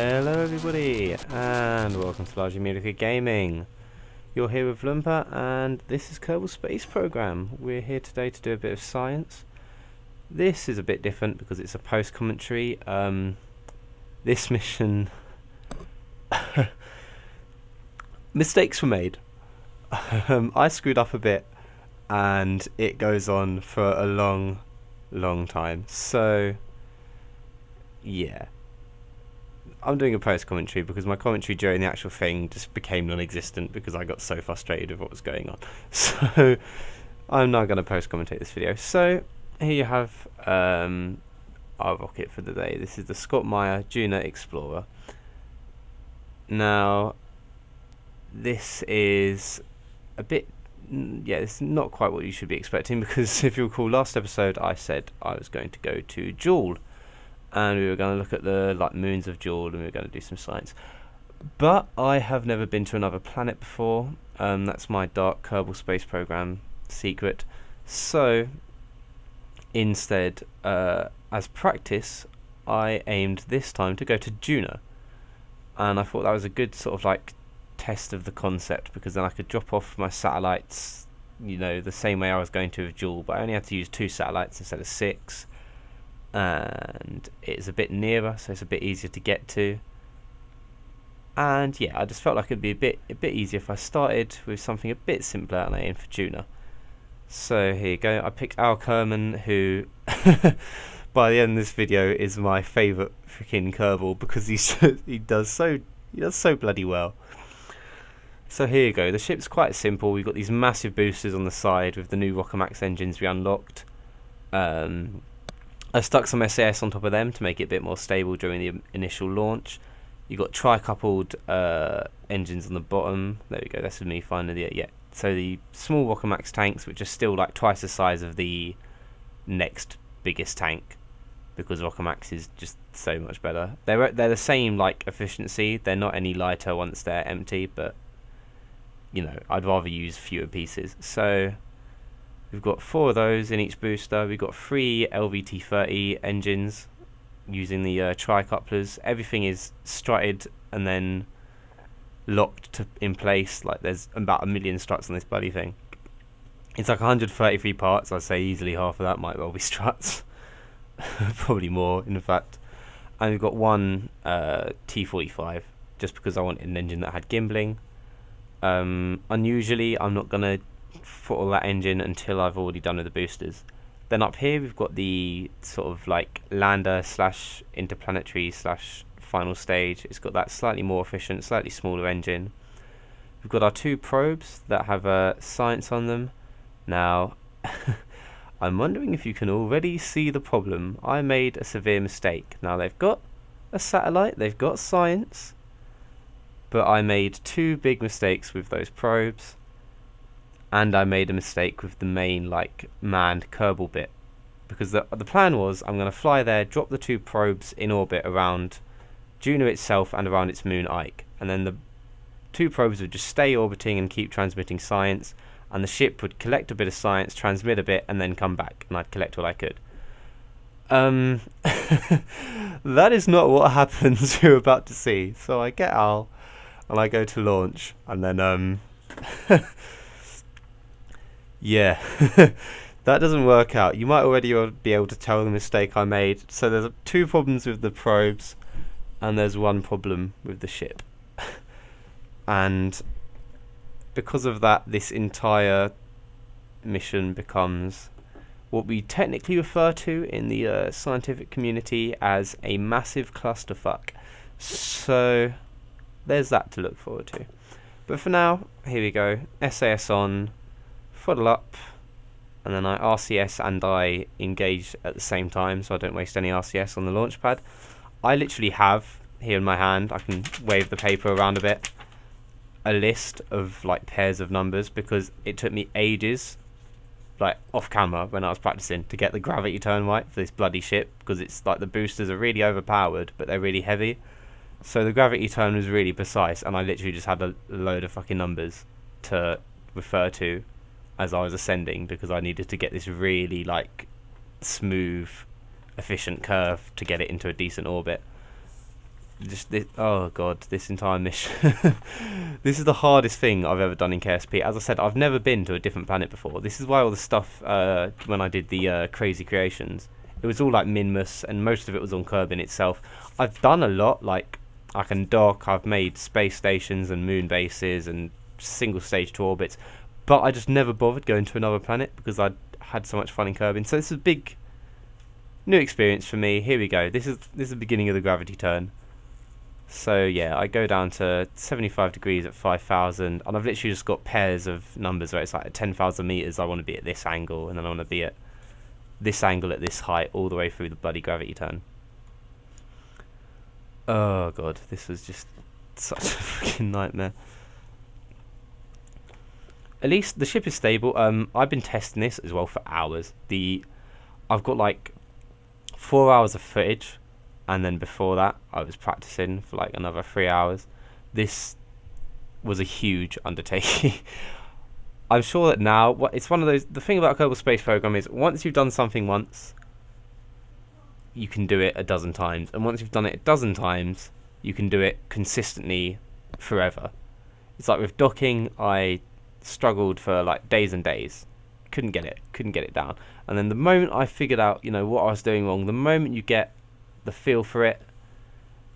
Hello everybody, and welcome to Largely Mediocre Gaming. You're here with Lumpa, and this is Kerbal Space Program. We're here today to do a bit of science. This is a bit different because it's a post-commentary. This mission... mistakes were made. I screwed up a bit, and it goes on for a long time. So... yeah, I'm doing a post commentary because my commentary during the actual thing just became non-existent because I got so frustrated with what was going on. So I'm now going to post commentate this video. So here you have our rocket for the day. This is the Scott Meyer Duna Explorer. Now this is a bit, it's not quite what you should be expecting, because if you recall last episode I said I was going to go to Jool, and we were going to look at the moons of Jool, and we were going to do some science. But I have never been to another planet before. That's my dark Kerbal Space Program secret. So instead, as practice, I aimed this time to go to Duna, and I thought that was a good sort of test of the concept, because then I could drop off my satellites, the same way I was going to with Jool, but I only had to use 2 satellites instead of 6. And it's a bit nearer, so it's a bit easier to get to. And yeah, I just felt like it'd be a bit easier if I started with something a bit simpler and I aimed for Duna. So here you go. I picked Al Kerman, who by the end of this video is my favourite freaking Kerbal, because he does so bloody well. So here you go. The ship's quite simple. We've got these massive boosters on the side with the new Rockamax engines we unlocked. I stuck some SAS on top of them to make it a bit more stable during the initial launch. You've got tri-coupled engines on the bottom. There we go, that's with me finally. Yeah. So the small Rockamax tanks, which are still twice the size of the next biggest tank, because Rockamax is just so much better. They're the same efficiency. They're not any lighter once they're empty, but I'd rather use fewer pieces. So we've got 4 of those in each booster. We've got 3 LVT-30 engines using the tri-couplers. Everything is strutted and then locked in place. There's about 1 million struts on this bloody thing. It's 133 parts. I'd say easily half of that might well be struts. Probably more, in fact. And we've got 1 T-45, just because I wanted an engine that had gimbling. Unusually, I'm not going to throttle that engine until I've already done with the boosters. Then up here we've got the sort of lander / interplanetary / final stage. It's got that slightly more efficient, slightly smaller engine. We've got our 2 probes that have science on them. Now I'm wondering if you can already see the problem. I made a severe mistake. Now they've got a satellite, they've got science, but I made 2 big mistakes with those probes. And I made a mistake with the main manned Kerbal bit, because the plan was I'm going to fly there, drop the 2 probes in orbit around Duna itself and around its moon Ike, and then the 2 probes would just stay orbiting and keep transmitting science, and the ship would collect a bit of science, transmit a bit, and then come back, and I'd collect what I could. That is not what happens. You're about to see. So I get Al and I go to launch, and then yeah, that doesn't work out. You might already be able to tell the mistake I made. So there's 2 problems with the probes, and there's 1 problem with the ship. And because of that, this entire mission becomes what we technically refer to in the scientific community as a massive clusterfuck. So there's that to look forward to. But for now, here we go. SAS on. Throttle up, and then I RCS and I engage at the same time, so I don't waste any RCS on the launch pad. I literally have here in my hand, I can wave the paper around a bit, a list of pairs of numbers, because it took me ages off camera when I was practicing to get the gravity turn right for this bloody ship, because it's the boosters are really overpowered but they're really heavy, so the gravity turn was really precise, and I literally just had a load of fucking numbers to refer to as I was ascending, because I needed to get this really like smooth, efficient curve to get it into a decent orbit. Just this, oh god, this entire mission. This is the hardest thing I've ever done in KSP. As I said, I've never been to a different planet before. This is why all the stuff when I did the crazy creations, it was all like Minmus, and most of it was on Kerbal itself. I've done a lot, like I can dock, I've made space stations and moon bases and single stage to orbits, but I just never bothered going to another planet because I'd had so much fun in Kerbal. So this is a big new experience for me. Here we go. This is the beginning of the gravity turn. So yeah, I go down to 75 degrees at 5,000, and I've literally just got pairs of numbers where it's like at 10,000 meters I want to be at this angle, and then I want to be at this angle at this height all the way through the bloody gravity turn. Oh god, this was just such a freaking nightmare. At least the ship is stable. I've been testing this as well for hours. I've got like 4 hours of footage, and then before that I was practicing for like another 3 hours. This was a huge undertaking. I'm sure that now, it's one of those, the thing about Kerbal Space Program is once you've done something once, you can do it a dozen times, and once you've done it a dozen times, you can do it consistently forever. It's like with docking, I struggled for like days and days, couldn't get it down, and then the moment I figured out, what I was doing wrong, the moment you get the feel for it,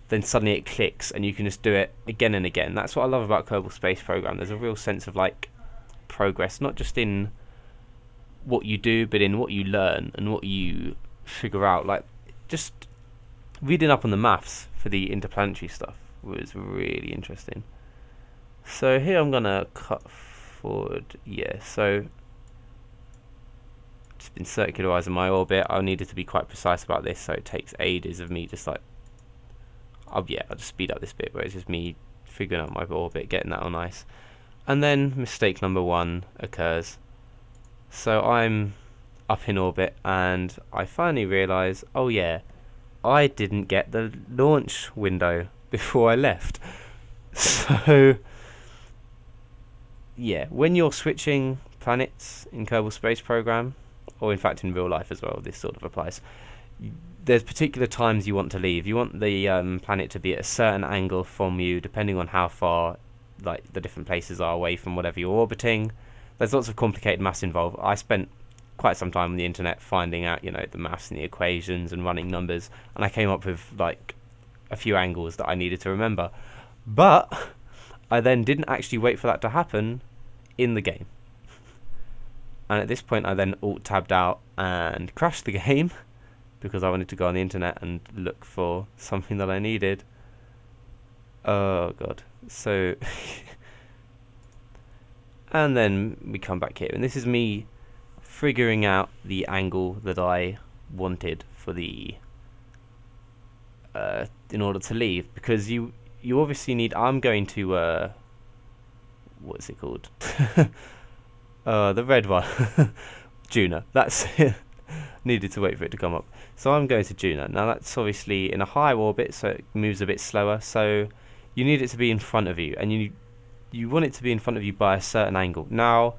then suddenly it clicks and you can just do it again and again. That's what I love about Kerbal Space Program. There's a real sense of like progress, not just in what you do, but in what you learn and what you figure out. Like just reading up on the maths for the interplanetary stuff was really interesting. So here I'm gonna cut forward. Yeah, so just been circularizing my orbit. I needed to be quite precise about this, so it takes ages of me just like, I'll just speed up this bit where it's just me figuring out my orbit, getting that all nice. And then mistake number one occurs. So I'm up in orbit and I finally realise, oh yeah, I didn't get the launch window before I left. So yeah, when you're switching planets in Kerbal Space Program, or in fact in real life as well, this sort of applies, there's particular times you want to leave. You want the planet to be at a certain angle from you, depending on how far like the different places are away from whatever you're orbiting. There's lots of complicated maths involved. I spent quite some time on the internet finding out, the maths and the equations and running numbers, and I came up with like a few angles that I needed to remember. But I then didn't actually wait for that to happen in the game. And at this point I then alt-tabbed out and crashed the game because I wanted to go on the internet and look for something that I needed. Oh god. So and then we come back here, and this is me figuring out the angle that I wanted for the in order to leave, because you obviously need, I'm going to what's it called? The red one. Duna. That's it. Needed to wait for it to come up. So I'm going to Duna. Now that's obviously in a higher orbit, so it moves a bit slower. So you need it to be in front of you, and you want it to be in front of you by a certain angle. Now,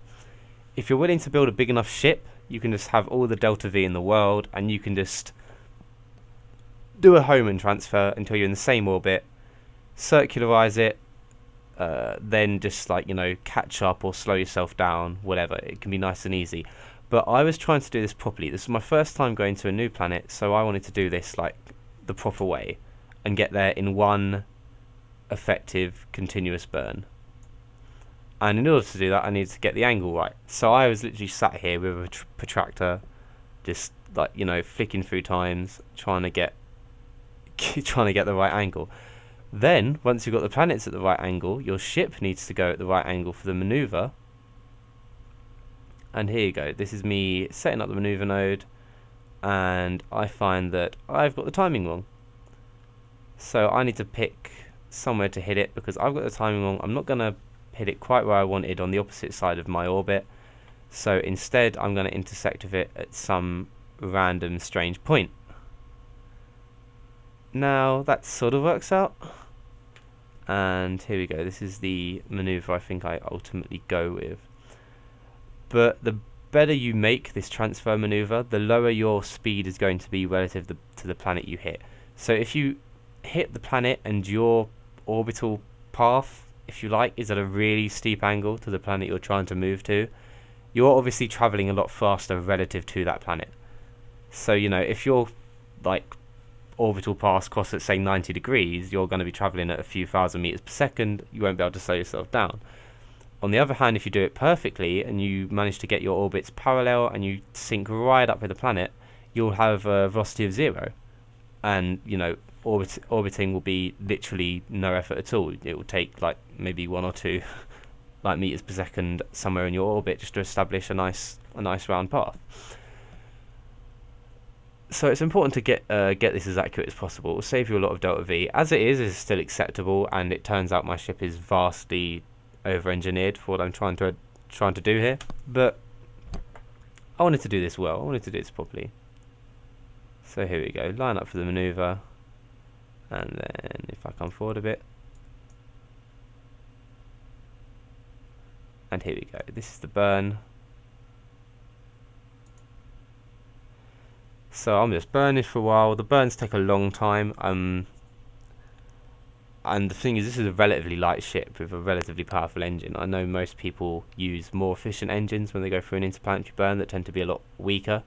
if you're willing to build a big enough ship, you can just have all the delta V in the world, and you can just do a Hohmann transfer until you're in the same orbit, circularize it, then just like, catch up or slow yourself down, whatever. It can be nice and easy. But I was trying to do this properly. This is my first time going to a new planet, so I wanted to do this like the proper way and get there in one effective continuous burn. And in order to do that, I needed to get the angle right. So I was literally sat here with a protractor, just like, flicking through times, trying to get the right angle. Then, once you've got the planets at the right angle, your ship needs to go at the right angle for the maneuver. And here you go. This is me setting up the maneuver node, and I find that I've got the timing wrong. So I need to pick somewhere to hit it, because I've got the timing wrong. I'm not going to hit it quite where I wanted on the opposite side of my orbit. So instead, I'm going to intersect with it at some random strange point. Now that sort of works out, and here we go. This is the maneuver I think I ultimately go with. But the better you make this transfer maneuver, the lower your speed is going to be relative to the planet you hit. So if you hit the planet and your orbital path, if you like, is at a really steep angle to the planet you're trying to move to, you're obviously traveling a lot faster relative to that planet. So, you know, if your like orbital path crosses at say 90 degrees, you're going to be traveling at a few thousand meters per second. You won't be able to slow yourself down. On the other hand, if you do it perfectly and you manage to get your orbits parallel and you sync right up with the planet, you'll have a velocity of 0. And, you know, orbiting will be literally no effort at all. It will take like maybe 1 or 2 like meters per second somewhere in your orbit just to establish a nice round path. So it's important to get this as accurate as possible. It will save you a lot of delta V. As it is, it's still acceptable, and it turns out my ship is vastly over-engineered for what I'm trying to do here. But I wanted to do this well. I wanted to do this properly. So here we go. Line up for the maneuver, and then if I come forward a bit, and here we go. This is the burn. So I'm just burning for a while. The burns take a long time. And the thing is, this is a relatively light ship with a relatively powerful engine. I know most people use more efficient engines when they go through an interplanetary burn that tend to be a lot weaker.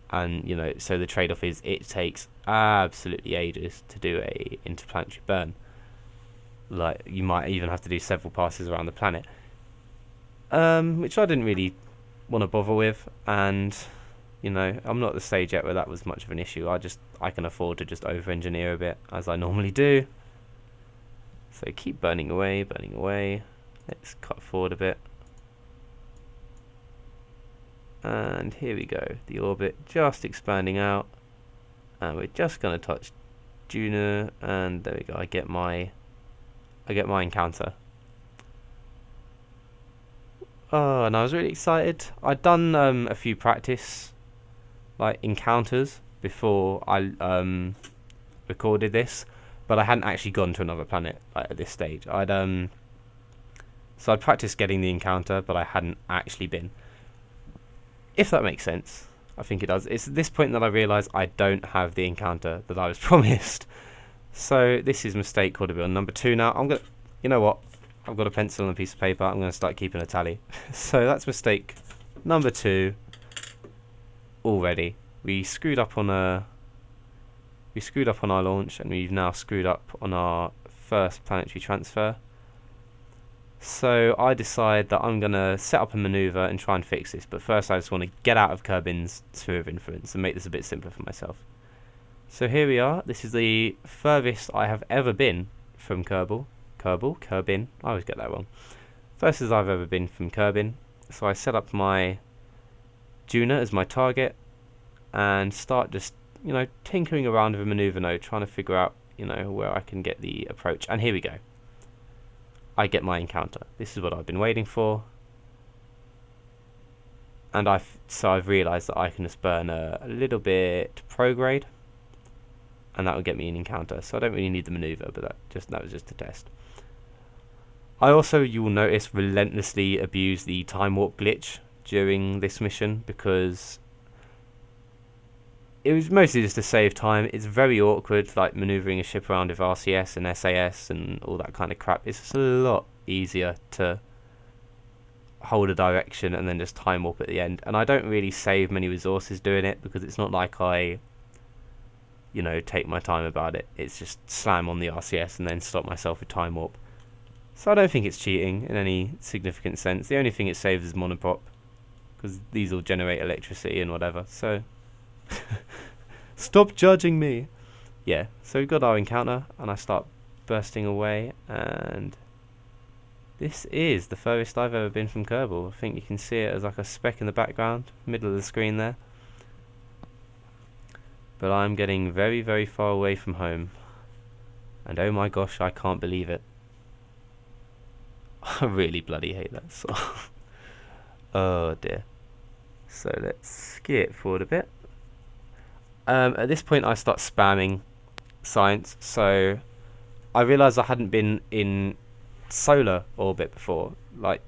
And, you know, so the trade-off is it takes absolutely ages to do a interplanetary burn. Like, you might even have to do several passes around the planet. Which I didn't really want to bother with, and you know, I'm not at the stage yet where that was much of an issue. I can afford to just over-engineer a bit, as I normally do. So keep burning away, burning away. Let's cut forward a bit. And here we go. The orbit just expanding out. And we're just going to touch Duna, and there we go. I get my encounter. Oh, and I was really excited. I'd done a few practice like encounters before I recorded this, but I hadn't actually gone to another planet like, at this stage. So I'd practiced getting the encounter, but I hadn't actually been. If that makes sense. I think it does. It's at this point that I realise I don't have the encounter that I was promised. So this is mistake could have been number 2 now. You know what? I've got a pencil and a piece of paper. I'm going to start keeping a tally. So that's mistake number 2 already. We screwed up on our launch, and we've now screwed up on our first planetary transfer. So I decide that I'm going to set up a maneuver and try and fix this. But first I just want to get out of Kerbin's sphere of influence and make this a bit simpler for myself. So here we are. This is the furthest I have ever been from Kerbal. Kerbin. I always get that wrong. Furthest I've ever been from Kerbin. So I set up my Duna as my target and start just, you know, tinkering around with a maneuver node, trying to figure out, you know, where I can get the approach. And here we go. I get my encounter. This is what I've been waiting for. And so I've realised that I can just burn a little bit prograde, and that will get me an encounter. So I don't really need the maneuver, but that was just a test. I also, you will notice, relentlessly abuse the time warp glitch during this mission, because it was mostly just to save time. It's very awkward, like manoeuvring a ship around with RCS and SAS and all that kind of crap. It's just a lot easier to hold a direction and then just time warp at the end. And I don't really save many resources doing it, because it's not like I, you know, take my time about it. It's just slam on the RCS and then stop myself with time warp. So I don't think it's cheating in any significant sense. The only thing it saves is monoprop, because these will generate electricity and whatever. So stop judging me. Yeah, so we've got our encounter, and I start bursting away, and this is the furthest I've ever been from Kerbal. I think you can see it as like a speck in the background, middle of the screen there. But I'm getting very, very far away from home, and oh my gosh, I can't believe it. I really bloody hate that song. Oh dear. So let's skip forward a bit. At this point I start spamming science, so I realised I hadn't been in solar orbit before. Like,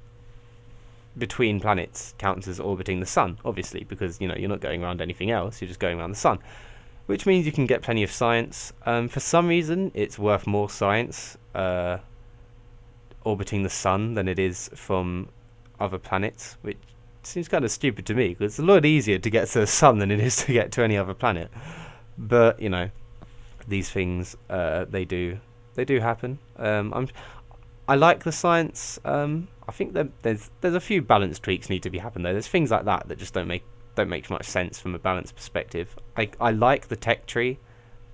between planets counts as orbiting the sun, obviously, because you're not going around anything else, you're just going around the sun, which means you can get plenty of science. For some reason it's worth more science orbiting the sun than it is from other planets, which seems kind of stupid to me, because it's a lot easier to get to the sun than it is to get to any other planet. But these things they do happen. I like the science. I think that there's a few balance tweaks need to be happened though. There's things like that just don't make much sense from a balance perspective. I like the tech tree.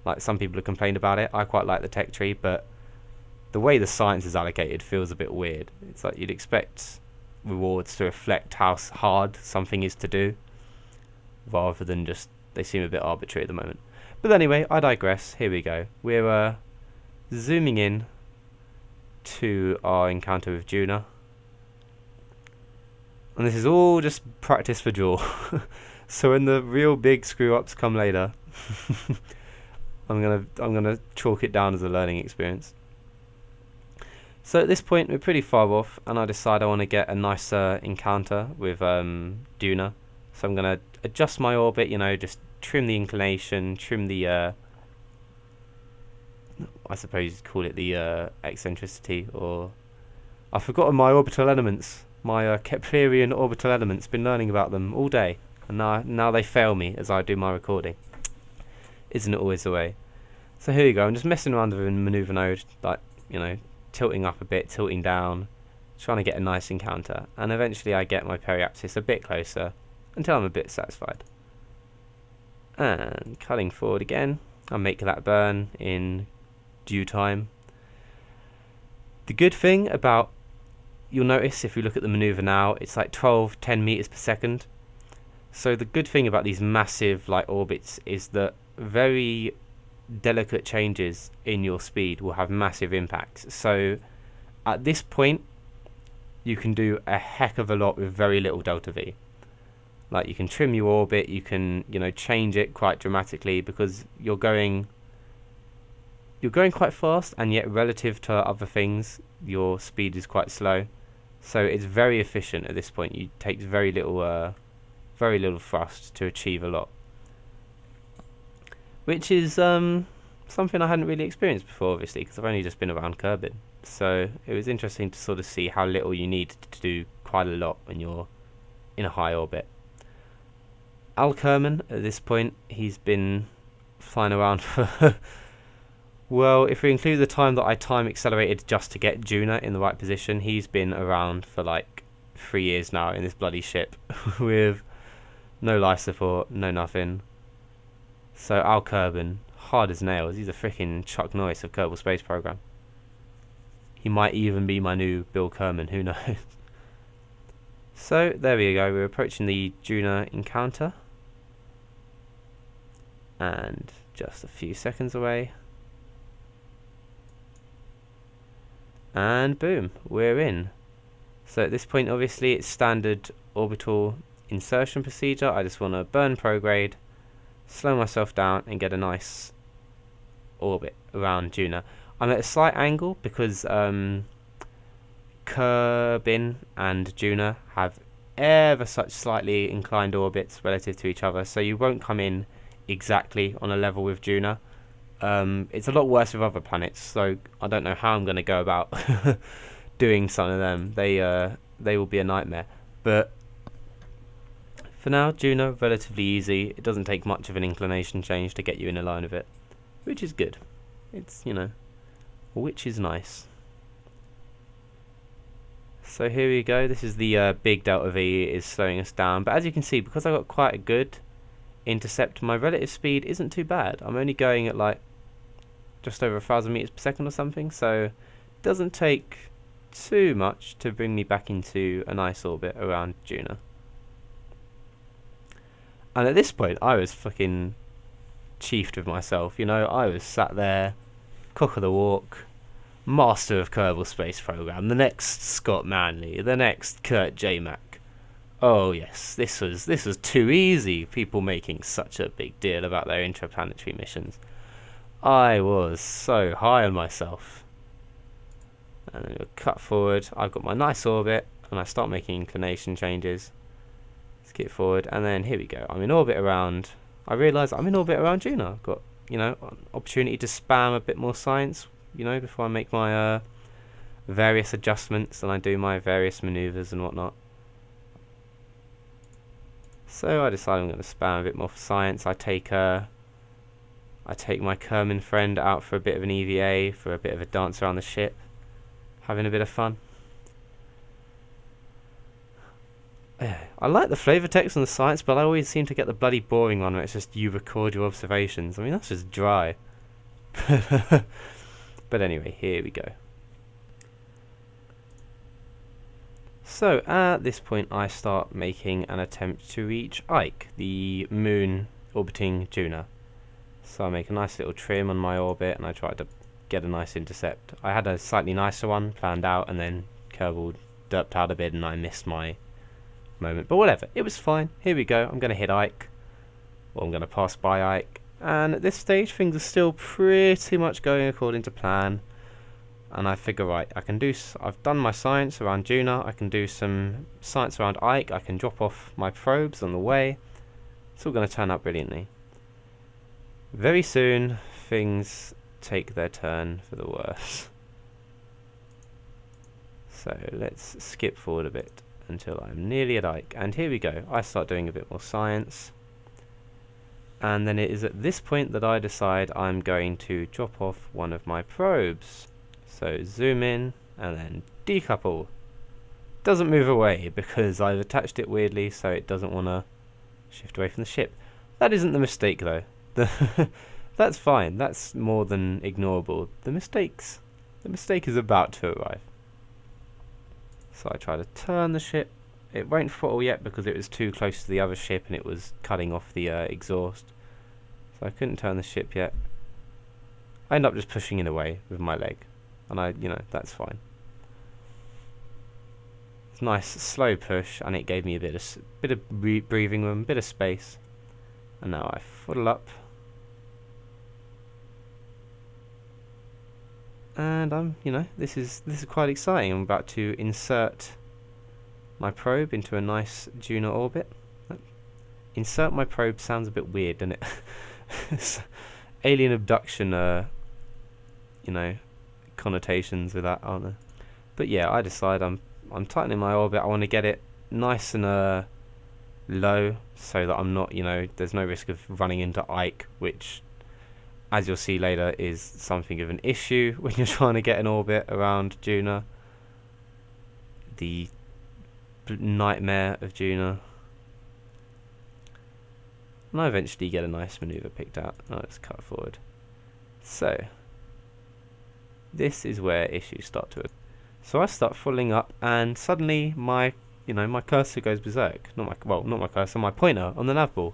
Like, some people have complained about it. I quite like the tech tree, but the way the science is allocated feels a bit weird. It's like you'd expect rewards to reflect how hard something is to do, rather than just, they seem a bit arbitrary at the moment. But anyway, I digress. Here we go. We're zooming in to our encounter with Duna. And this is all just practice for Jool. So when the real big screw-ups come later, I'm gonna chalk it down as a learning experience. So at this point we're pretty far off, and I decide I want to get a nicer encounter with Duna. So I'm gonna adjust my orbit, just trim the inclination, trim the I suppose you'd call it the eccentricity, or I've forgotten my orbital elements. My Keplerian orbital elements, been learning about them all day, and now they fail me as I do my recording. Isn't it always the way? So here you go, I'm just messing around with the maneuver node, like, tilting up a bit, tilting down, trying to get a nice encounter, and eventually I get my periapsis a bit closer, until I'm a bit satisfied. And cutting forward again, I'll make that burn in due time. The good thing about, you'll notice if you look at the maneuver now, it's like 10 meters per second. So the good thing about these massive orbits is that very delicate changes in your speed will have massive impacts. So at this point you can do a heck of a lot with very little delta V. Like, you can trim your orbit, you can change it quite dramatically, because you're going quite fast, and yet relative to other things your speed is quite slow. So it's very efficient at this point. It takes very little thrust to achieve a lot, which is something I hadn't really experienced before, obviously, because I've only just been around Kerbal. So it was interesting to sort of see how little you need to do quite a lot when you're in a high orbit. Al Kerman, at this point, he's been flying around for well, if we include the time that I time accelerated just to get Duna in the right position, he's been around for like 3 years now in this bloody ship with no life support, no nothing. So Al Kerman, hard as nails, he's a freaking Chuck Norris of Kerbal Space Program. He might even be my new Bill Kerman, who knows. So there we go, we're approaching the Duna encounter, and just a few seconds away, and boom, we're in. So at this point, obviously, it's standard orbital insertion procedure. I just want to burn prograde, slow myself down, and get a nice orbit around Duna. I'm at a slight angle because Kerbin and Duna have ever such slightly inclined orbits relative to each other, so you won't come in exactly on a level with Duna. It's a lot worse with other planets, so I don't know how I'm going to go about doing some of them. They will be a nightmare. But for now, Duna, relatively easy. It doesn't take much of an inclination change to get you in a line of it, which is good. It's, which is nice. So here we go. This is the big delta V is slowing us down, but as you can see, because I got quite a good intercept, my relative speed isn't too bad. I'm only going at like just over 1,000 meters per second or something, so it doesn't take too much to bring me back into a nice orbit around Duna. And at this point I was fucking chiefed with myself, I was sat there, cock of the walk, master of Kerbal Space Program, the next Scott Manley, the next Kurt J. Mack. Oh yes, this was too easy, people making such a big deal about their interplanetary missions. I was so high on myself. And then we'll cut forward, I've got my nice orbit, and and I start making inclination changes. Skip forward, and then here we go. I'm in orbit around. I realise I'm in orbit around Duna. I've got, an opportunity to spam a bit more science, before I make my various adjustments and I do my various maneuvers and whatnot. So I decide I'm going to spam a bit more for science. I take my Kerman friend out for a bit of an EVA, for a bit of a dance around the ship, having a bit of fun. I like the flavour text on the science, but I always seem to get the bloody boring one where it's just you record your observations. I mean, that's just dry. But anyway, here we go. So at this point I start making an attempt to reach Ike, the moon orbiting Duna. So I make a nice little trim on my orbit and I try to get a nice intercept. I had a slightly nicer one planned out, and then Kerbal derped out a bit and I missed my moment, but whatever, it was fine. Here we go. I'm going to hit Ike, or I'm going to pass by Ike, and at this stage things are still pretty much going according to plan. And I figure, right, I've done my science around Duna, I can do some science around Ike, I can drop off my probes on the way. It's all going to turn out brilliantly. Very soon things take their turn for the worse. So let's skip forward a bit until I'm nearly at Ike, and here we go. I start doing a bit more science, and then it is at this point that I decide I'm going to drop off one of my probes. So zoom in and then decouple. Doesn't move away because I've attached it weirdly so it doesn't want to shift away from the ship. That isn't the mistake though. That's fine, that's more than ignorable. The mistake is about to arrive. So I try to turn the ship. It won't throttle yet because it was too close to the other ship and it was cutting off the exhaust. So I couldn't turn the ship yet. I end up just pushing it away with my leg. And that's fine. It's a nice slow push, and it gave me a bit of breathing room, bit of space. And now I fuddle up. And this is quite exciting. I'm about to insert my probe into a nice Duna orbit. Insert my probe sounds a bit weird, doesn't it? It's alien abduction, connotations with that, aren't there? But yeah, I decide I'm tightening my orbit. I want to get it nice and low so that I'm not, there's no risk of running into Ike, which, as you'll see later, is something of an issue when you're trying to get an orbit around Duna. The nightmare of Duna. And I eventually get a nice maneuver picked out. Let's cut forward. So this is where issues start to. So I start falling up, and suddenly my cursor goes berserk. Not my cursor, my pointer on the nav ball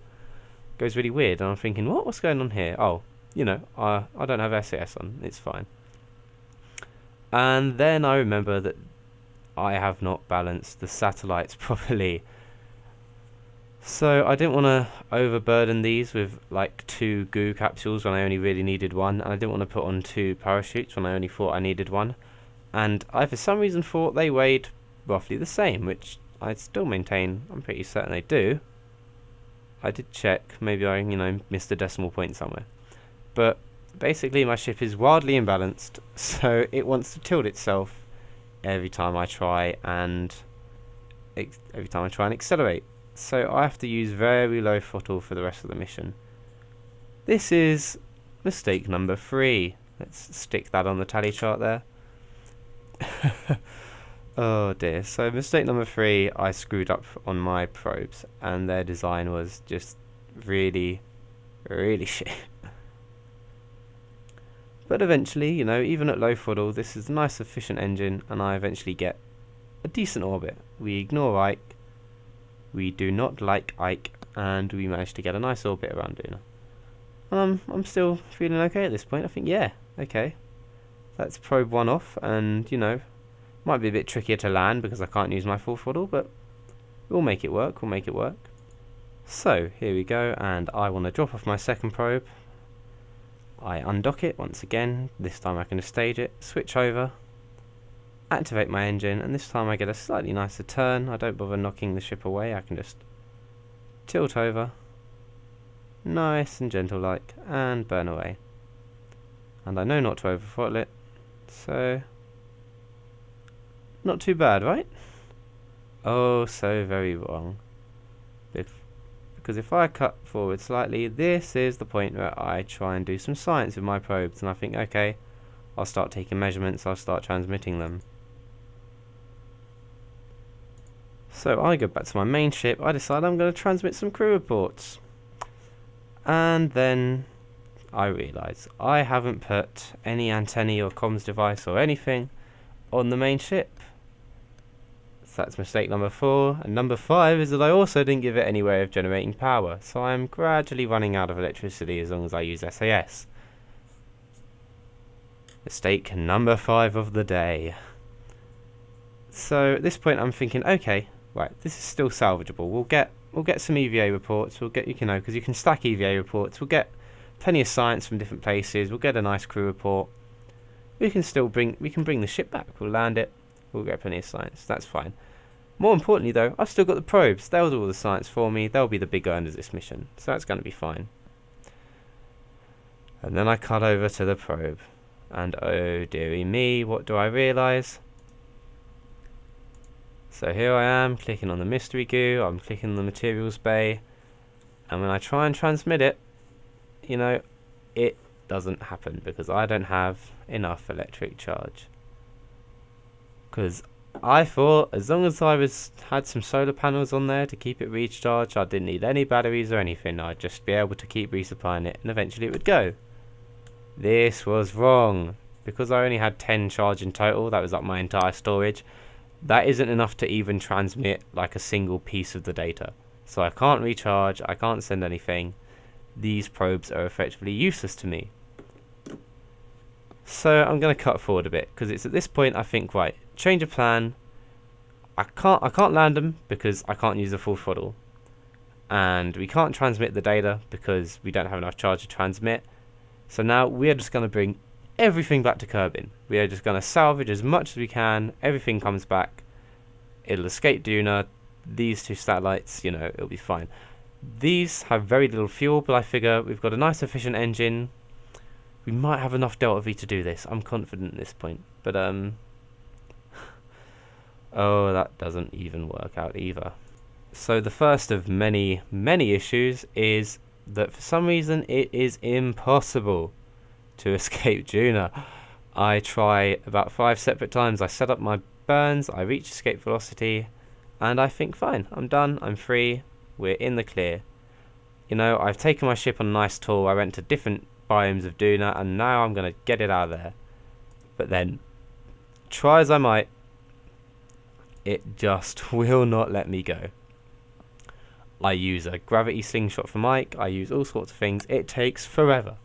goes really weird, and I'm thinking, what's going on here? Oh, I don't have SAS on. It's fine. And then I remember that I have not balanced the satellites properly. So I didn't want to overburden these with like 2 goo capsules when I only really needed 1, and I didn't want to put on 2 parachutes when I only thought I needed 1. And I for some reason thought they weighed roughly the same, which I still maintain I'm pretty certain they do. I did check, maybe I missed a decimal point somewhere. But basically my ship is wildly imbalanced, so it wants to tilt itself every time I try and accelerate. So I have to use very low throttle for the rest of the mission. This is mistake number 3. Let's stick that on the tally chart there. Oh dear. So mistake number 3, I screwed up on my probes, and their design was just really, really shit. But eventually, even at low throttle, this is a nice efficient engine, and I eventually get a decent orbit. We ignore Ike. We do not like Ike, and we managed to get a nice orbit around Duna. I'm still feeling okay at this point. I think, yeah, okay. That's probe 1 off, and, might be a bit trickier to land because I can't use my full throttle, but we'll make it work, So, here we go, and I want to drop off my second probe. I undock it once again. This time I can stage it, switch over, activate my engine, and this time I get a slightly nicer turn. I don't bother knocking the ship away, I can just tilt over, nice and gentle like, and burn away. And I know not to overthrottle it, so not too bad, right? Oh, so very wrong. Because if I cut forward slightly, this is the point where I try and do some science with my probes, and I think, okay, I'll start taking measurements, I'll start transmitting them. So I go back to my main ship, I decide I'm going to transmit some crew reports. And then I realise I haven't put any antennae or comms device or anything on the main ship. So that's mistake number 4. And number 5 is that I also didn't give it any way of generating power. So I'm gradually running out of electricity as long as I use SAS. Mistake number 5 of the day. So at this point I'm thinking, okay, right, this is still salvageable. We'll get some EVA reports. We'll get, you know, because you can stack EVA reports. We'll get plenty of science from different places. We'll get a nice crew report. We can bring the ship back. We'll land it. We'll get plenty of science. That's fine. More importantly, though, I've still got the probes. They'll do all the science for me. They'll be the big earners of this mission. So that's going to be fine. And then I cut over to the probe. And oh dearie me, what do I realise? So here I am, clicking on the mystery goo. I'm clicking on the materials bay. And when I try and transmit it, you know, it doesn't happen because I don't have enough electric charge. Because I thought as long as had some solar panels on there to keep it recharged, I didn't need any batteries or anything. I'd just be able to keep resupplying it and eventually it would go. This was wrong. Because I only had 10 charge in total, that was like my entire storage. That isn't enough to even transmit like a single piece of the data. So I can't recharge, I can't send anything. These probes are effectively useless to me. So I'm going to cut forward a bit because it's at this point I think, right, change of plan. I can't land them because I can't use the full throttle, and we can't transmit the data because we don't have enough charge to transmit. So now we are just going to bring everything back to Kerbal. We are just going to salvage as much as we can. Everything comes back. It'll escape Duna. These 2 satellites, you know, it'll be fine. These have very little fuel, but I figure we've got a nice efficient engine. We might have enough Delta V to do this. I'm confident at this point. But, oh, that doesn't even work out either. So the first of many, many issues is that for some reason it is impossible to escape Duna. I try about 5 separate times. I set up my burns, I reach escape velocity, and I think, fine, I'm done, I'm free, we're in the clear. You know, I've taken my ship on a nice tour. I went to different biomes of Duna, and now I'm going to get it out of there. But then, try as I might, it just will not let me go. I use a gravity slingshot for Mike, I use all sorts of things. It takes forever.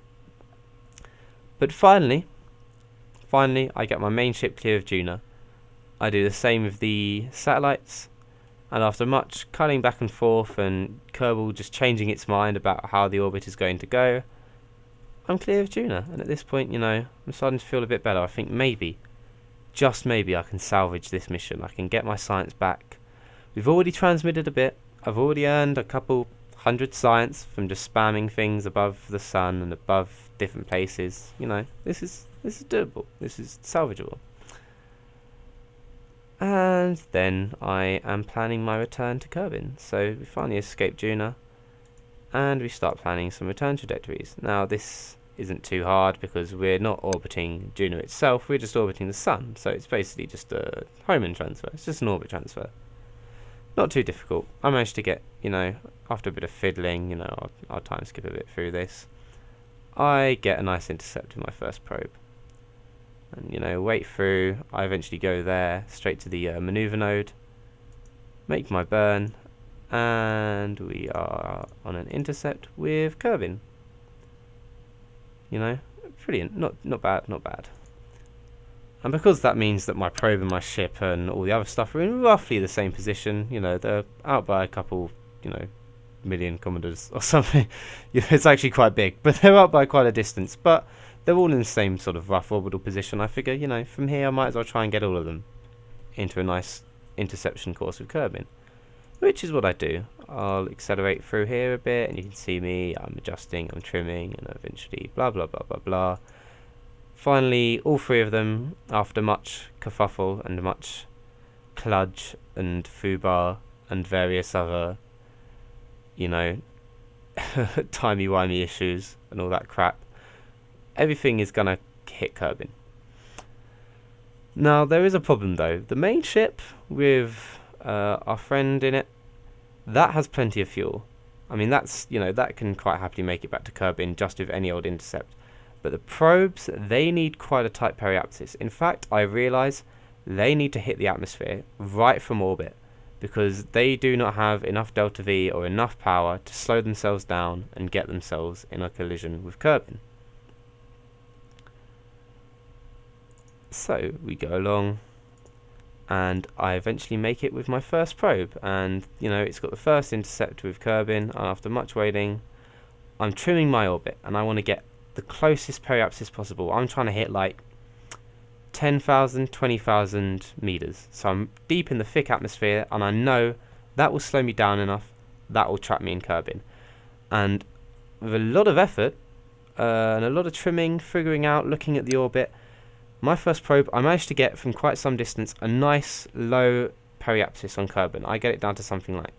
But finally, I get my main ship clear of Duna. I do the same with the satellites, and after much cutting back and forth and Kerbal just changing its mind about how the orbit is going to go, I'm clear of Duna. And at this point, you know, I'm starting to feel a bit better. I think maybe, just maybe, I can salvage this mission. I can get my science back. We've already transmitted a bit. I've already earned a couple 100 science from just spamming things above the sun and above different places. You know, this is doable. This is salvageable. And then I am planning my return to Kerbal. So we finally escape Duna, and we start planning some return trajectories. Now this isn't too hard because we're not orbiting Duna itself, we're just orbiting the sun. So it's basically just a Hohmann transfer. It's just an orbit transfer. Not too difficult. I managed to get, you know, after a bit of fiddling, you know, I'll time skip a bit through this. I get a nice intercept with my first probe. And, you know, wait through. I eventually go there, straight to the maneuver node, make my burn, and we are on an intercept with Kerbal. You know, brilliant. Not bad, not bad. And because that means that my probe and my ship and all the other stuff are in roughly the same position, you know, they're out by a couple, you know, million kilometers or something. You know, it's actually quite big, but they're out by quite a distance. But they're all in the same sort of rough orbital position. I figure, you know, from here I might as well try and get all of them. into a nice interception course with Kerbin, which is what I do. I'll accelerate through here a bit, and you can see me, I'm adjusting, I'm trimming, and eventually blah blah blah blah blah. Finally, all three of them, after much kerfuffle and much kludge and foobar and various other, you know, timey-wimey issues and all that crap, everything is gonna hit Kerbin. Now, there is a problem though. The main ship with our friend in it, that has plenty of fuel. I mean, that's, you know, that can quite happily make it back to Kerbin just with any old intercept. But the probes, they need quite a tight periapsis. In fact, I realise they need to hit the atmosphere right from orbit, because they do not have enough delta V or enough power to slow themselves down and get themselves in a collision with Kerbin. So we go along, and I eventually make it with my first probe, and you know, it's got the first intercept with Kerbin, and after much waiting I'm trimming my orbit, and I want to get the closest periapsis possible. I'm trying to hit like 10,000, 20,000 meters, so I'm deep in the thick atmosphere, and I know that will slow me down enough, that will trap me in Kerbin. And with a lot of effort and a lot of trimming, figuring out, looking at the orbit, my first probe, I managed to get from quite some distance a nice low periapsis on Kerbin. I get it down to something like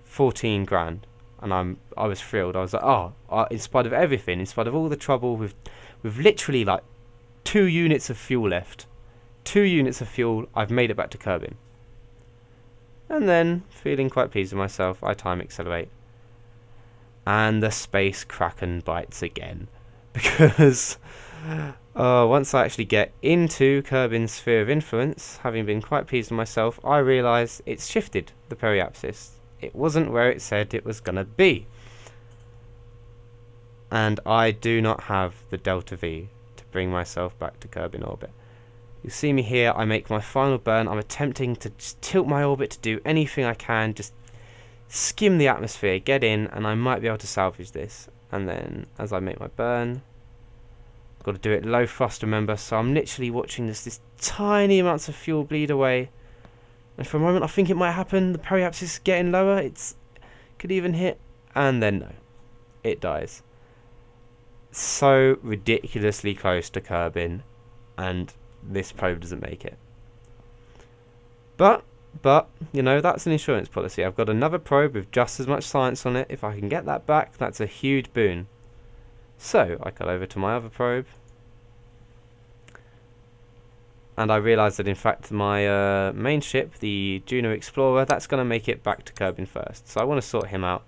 14 grand, and I was thrilled. I was like, oh, in spite of everything, in spite of all the trouble, with literally like 2 units of fuel left, 2 units of fuel, I've made it back to Kerbin. And then, feeling quite pleased with myself, I time accelerate, and the space kraken bites again, because once I actually get into Kerbin's sphere of influence, having been quite pleased with myself, I realise it's shifted the periapsis. It wasn't where it said it was gonna be, and I do not have the delta V to bring myself back to Kerbin orbit. You see me here, I make my final burn. I'm attempting to just tilt my orbit to do anything I can, just skim the atmosphere, get in, and I might be able to salvage this. And then as I make my burn, got to do it low thrust, remember, so I'm literally watching this tiny amounts of fuel bleed away, and for a moment I think it might happen, the periapsis is getting lower, could even hit, and then no, it dies. So ridiculously close to Kerbin, and this probe doesn't make it. But you know, that's an insurance policy. I've got another probe with just as much science on it. If I can get that back, that's a huge boon. So I cut over to my other probe, and I realised that in fact my main ship, the Duna Explorer, that's going to make it back to Kerbin first. So I want to sort him out,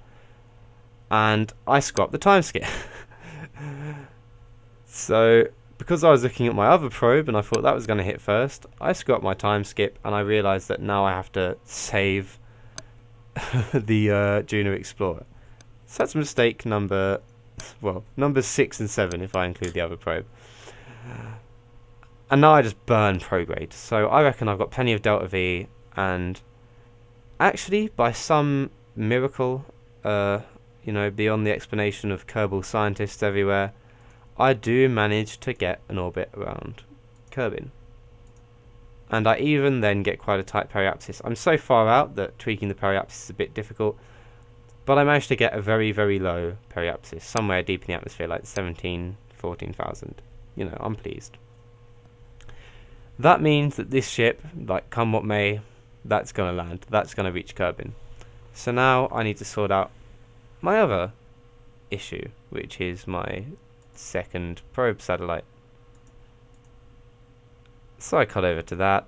and I screw up the time skip. So because I was looking at my other probe and I thought that was going to hit first, I screw up my time skip, and I realised that now I have to save the Duna Explorer. So that's mistake numbers 6 and 7 if I include the other probe. And now I just burn prograde. So I reckon I've got plenty of delta V, and actually by some miracle, you know, beyond the explanation of Kerbal scientists everywhere, I do manage to get an orbit around Kerbin. And I even then get quite a tight periapsis. I'm so far out that tweaking the periapsis is a bit difficult, but I managed to get a very, very low periapsis, somewhere deep in the atmosphere, like 14,000. You know, I'm pleased. That means that this ship, like come what may, that's going to land. That's going to reach Kerbin. So now I need to sort out my other issue, which is my second probe satellite. So I cut over to that,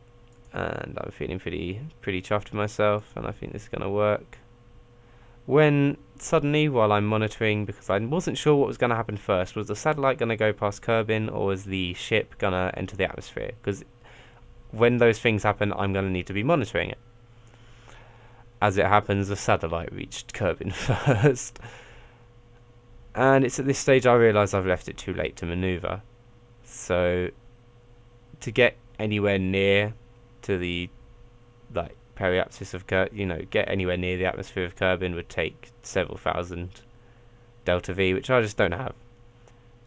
and I'm feeling pretty chuffed with myself, and I think this is going to work. When suddenly, while I'm monitoring, because I wasn't sure what was going to happen first, was the satellite going to go past Kerbin, or was the ship going to enter the atmosphere? Because when those things happen, I'm going to need to be monitoring it. As it happens, the satellite reached Kerbin first. And it's at this stage I realise I've left it too late to manoeuvre. So to get anywhere near to the periapsis of get anywhere near the atmosphere of Kerbin would take several thousand delta V, which I just don't have.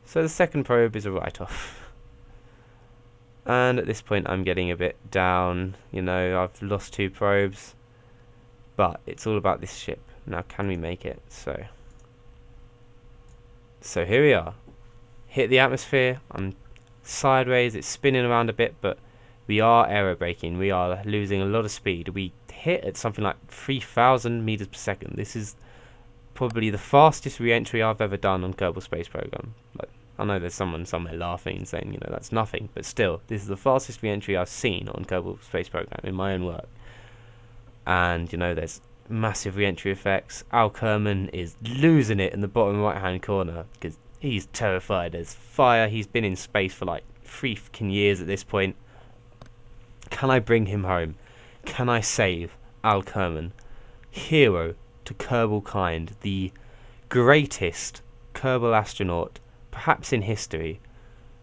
So the second probe is a write-off. And at this point I'm getting a bit down, you know, I've lost 2 probes. But it's all about this ship. Now can we make it? So here we are. Hit the atmosphere. I'm sideways, it's spinning around a bit, but we are aerobraking. We are losing a lot of speed. We hit at something like 3,000 meters per second. This is probably the fastest re-entry I've ever done on Kerbal Space Program. Like, I know there's someone somewhere laughing and saying, you know, that's nothing, but still, this is the fastest re-entry I've seen on Kerbal Space Program in my own work. And, you know, there's massive re-entry effects. Al Kerman is losing it in the bottom right hand corner because he's terrified. There's fire. He's been in space for like 3 fucking years at this point. Can I bring him home? Can I save Al Kerman? Hero to Kerbal kind, the greatest Kerbal astronaut perhaps in history,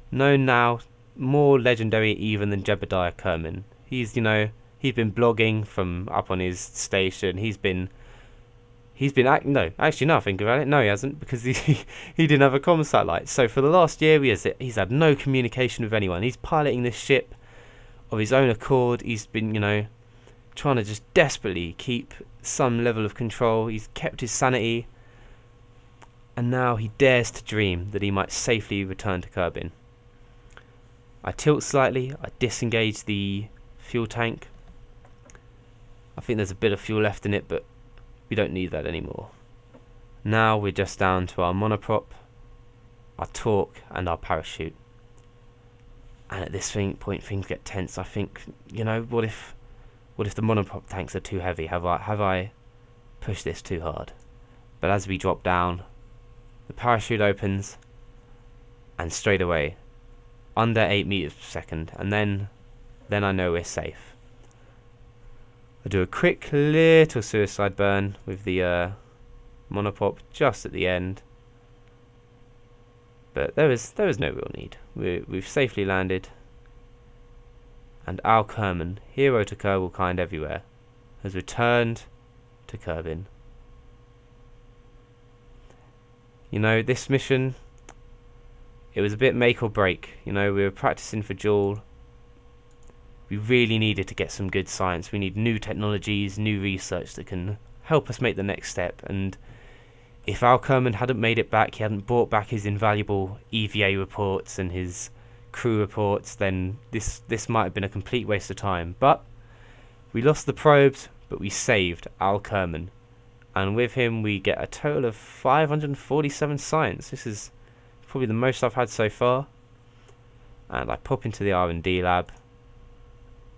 known now more legendary even than Jebediah Kerman. He's, you know, he's been blogging from up on his station. He's been no, actually, no, I think about it. No, he hasn't, because he didn't have a comm satellite. So for the last year, he's had no communication with anyone. He's piloting this ship of his own accord. He's been, you know, trying to just desperately keep some level of control. He's kept his sanity, and now he dares to dream that he might safely return to Kerbin. I tilt slightly. I disengage the fuel tank. I think there's a bit of fuel left in it, but we don't need that anymore. Now we're just down to our monoprop, our torque, and our parachute. And at this point things get tense. I think, you know, what if the monoprop tanks are too heavy? Have I pushed this too hard? But as we drop down, the parachute opens, and straight away, under 8 meters per second, and then I know we're safe. I do a quick little suicide burn with the monoprop just at the end, but there was no real need. We've safely landed, and Al Kerman, hero to Kerbal kind everywhere, has returned to Kerbin. You know, this mission, it was a bit make or break. You know, we were practicing for Jool. We really needed to get some good science. We need new technologies, new research that can help us make the next step. And if Al Kerman hadn't made it back, he hadn't brought back his invaluable EVA reports and his crew reports, then this might have been a complete waste of time. But we lost the probes, but we saved Al Kerman. And with him, we get a total of 547 science. This is probably the most I've had so far. And I pop into the R&D lab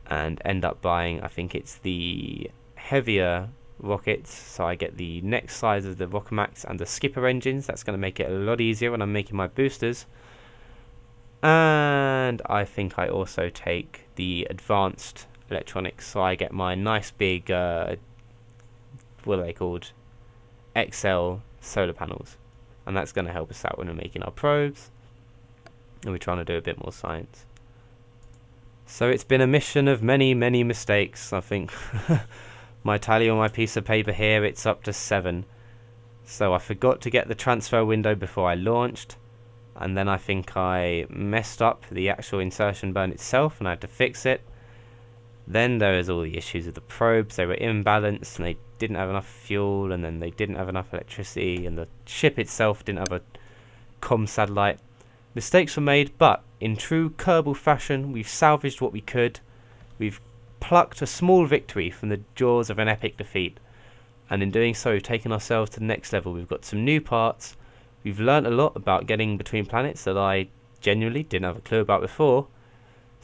and end up buying, I think it's the heavier rockets. So I get the next size of the Rockamax and the skipper engines. That's going to make it a lot easier when I'm making my boosters. And I think I also take the advanced electronics. So I get my nice big what are they called? XL solar panels. And that's going to help us out when we're making our probes. And we're trying to do a bit more science. So it's been a mission of many, many mistakes. I think my tally on my piece of paper here, it's up to 7. So I forgot to get the transfer window before I launched. And then I think I messed up the actual insertion burn itself and I had to fix it. Then there was all the issues with the probes. They were imbalanced and they didn't have enough fuel, and then they didn't have enough electricity, and the ship itself didn't have a comm satellite. Mistakes were made, but in true Kerbal fashion, we've salvaged what we could. We've plucked a small victory from the jaws of an epic defeat, and in doing so, we've taken ourselves to the next level. We've got some new parts. We've learnt a lot about getting between planets that I genuinely didn't have a clue about before.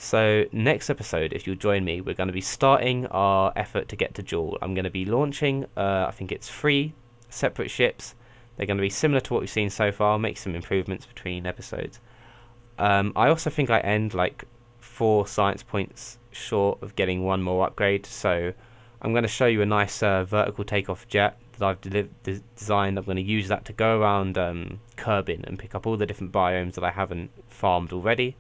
So next episode, if you'll join me, we're going to be starting our effort to get to Jool. I'm going to be launching, I think it's 3 separate ships. They're going to be similar to what we've seen so far. I'll make some improvements between episodes. I also think I end like 4 science points short of getting 1 more upgrade. So I'm going to show you a nice vertical takeoff jet that I've designed. I'm going to use that to go around Kerbin and pick up all the different biomes that I haven't farmed already.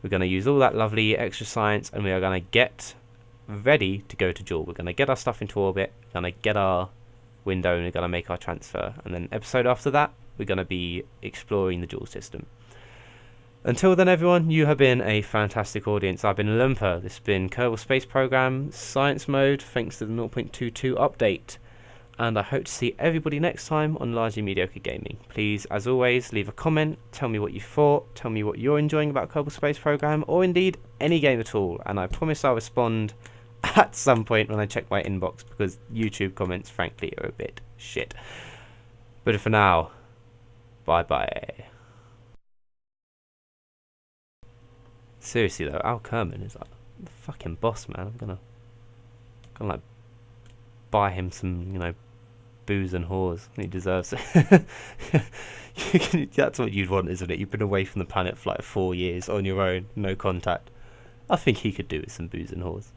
We're going to use all that lovely extra science, and we are going to get ready to go to Jool. We're going to get our stuff into orbit, we're going to get our window, and we're going to make our transfer. And then episode after that, we're going to be exploring the Jool system. Until then, everyone, you have been a fantastic audience. I've been Lumper. This has been Kerbal Space Program Science Mode, thanks to the 0.22 update. And I hope to see everybody next time on Largely Mediocre Gaming. Please, as always, leave a comment, tell me what you thought, tell me what you're enjoying about Kerbal Space Program, or indeed any game at all. And I promise I'll respond at some point when I check my inbox, because YouTube comments, frankly, are a bit shit. But for now, bye-bye. Seriously though, Al Kerman is like the fucking boss, man. I'm gonna like buy him some, booze and whores. He deserves it. That's what you'd want, isn't it? You've been away from the planet for like 4 years on your own, no contact. I think he could do with some booze and whores.